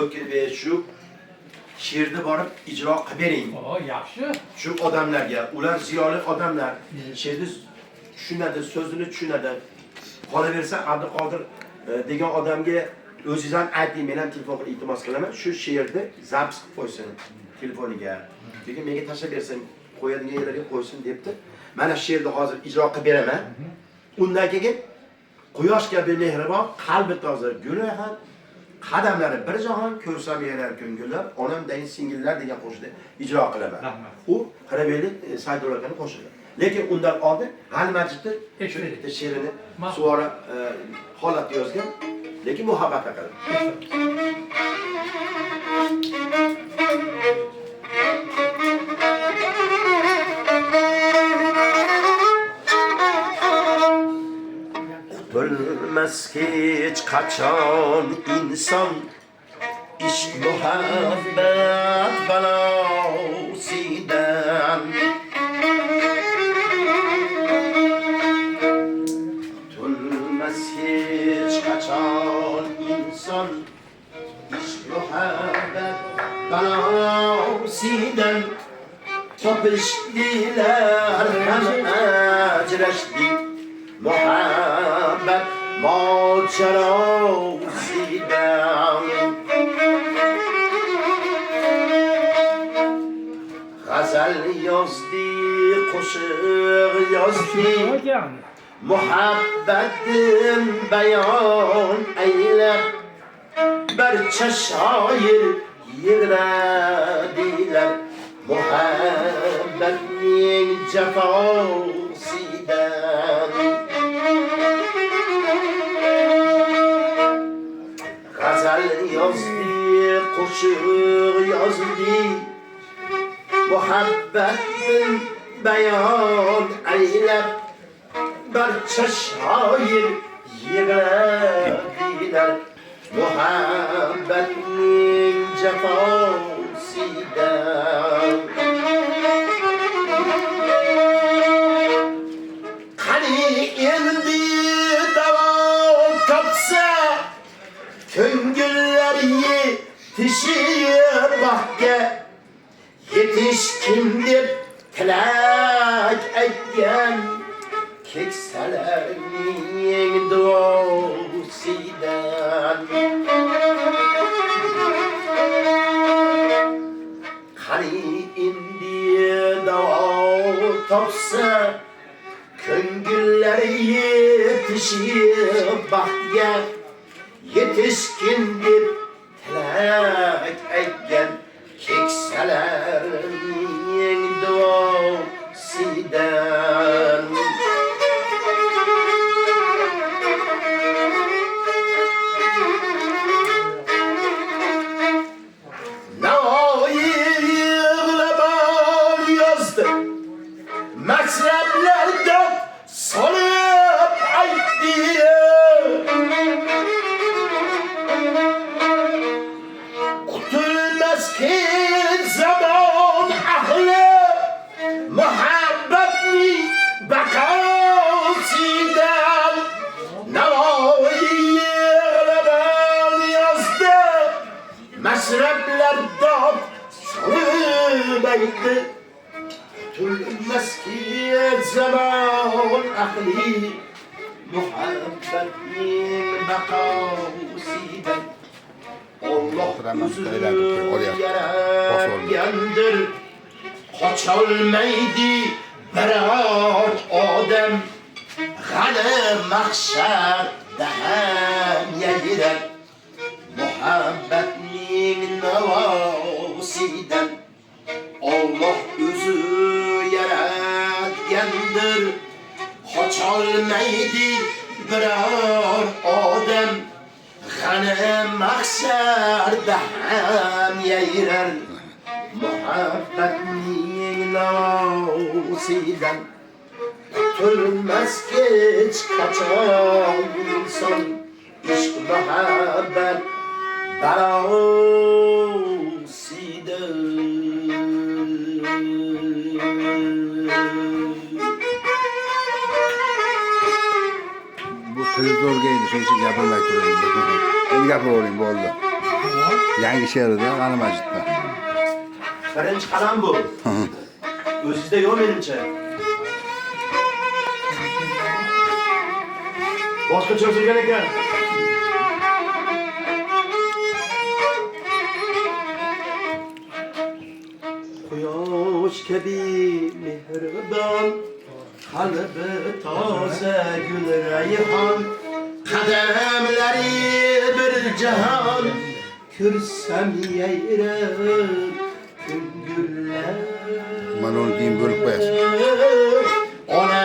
O'kir shu she'rni borib ijro qilib bering. Yaxshi. Shu odamlarga, ular ziyoli odamlar, she'rni tushunadi, so'zini tushunadi. Qolaversa Abduqodir degan odamga o'zingiz ham ayting, men ham telefon qilib iltimos qilaman, shu she'rni zapis qilib qo'ysin telefoniga. Lekin menga tashlab bersin, qo'yadigan yerlarga qo'ysin debdi. Mana she'rni hozir ijro qilib beraman. Undan keyin quyosh kabi mehribon, qalbi toza, gunohan, qadamlari bir jahon ko'rsam yarar ko'ngillar, onam dayin singillar degan qo'shiqni ijro qilaman. U Qarabeylik Saydulla akaning qo'shig'i. Lekin undan oldin G'almajidni bitta she'rini suvora holatda yozgan, lekin muhabbat haqida. Bilmez hiç kaçan insan İşk muhabbet belasiden Bilmez hiç kaçan insan İşk muhabbet belasiden Topiştiler hem ecreşti Muhabbet macerasıydan Gazel yazdı, koşuk yazdı Muhabbetin beyan eylep Berçe şair yığrediler Muhabbetin cefasıydan Gazel yazdı, koşuk yazdı Muhabbetin beyan eylep Berçe şair yığrediler Muhabbetin cefasıydan Hani indi davam kapsa Köngüller yetişir bahke Yetişkindir tilak etken Kekselerinin duasıydan Hani indi davam tapsa Köngüller yetişir bahke Yetişkindir tilak etken Kekselerinin duasıydan Na'yı yığlaban yazdı Mezheplerden sorup aydı Kutulmaz ki zaman ahli Muhabbetli bakasiden Na'yı yığlaban yazdı Mezheplerden sorup aydı Kutulmaz ki zaman ahli Muhabbetli bakasiden Allah özü yaratgandir Qocholmaydi biror odam G'ani mahsharda ham yayirar Muhabbatning navosidan Allah o'zi yaratgandir Qocholmaydi biror odam G'ani mahsharda ham yayirar Muhabbatning navosidan Qutulmas hech qachon inson ishq muhabbat balosidan Bu söz zor geldi. Şunun için yapılmayı söyleyeyim. Beni yapıyorum bu oldu. Yangisharda, G'animajitda. Birinchi qalam bu. O'zingizda yo'q menimcha. Boshqacha yozilgan ekan. Quyosh kabi mehribon, qalbi toza gul rayhon, qadamlari bir jahon, ko'rsam yayrab ko'ngillar. Mana uni keyin bo'lib qo'yasiz. Ona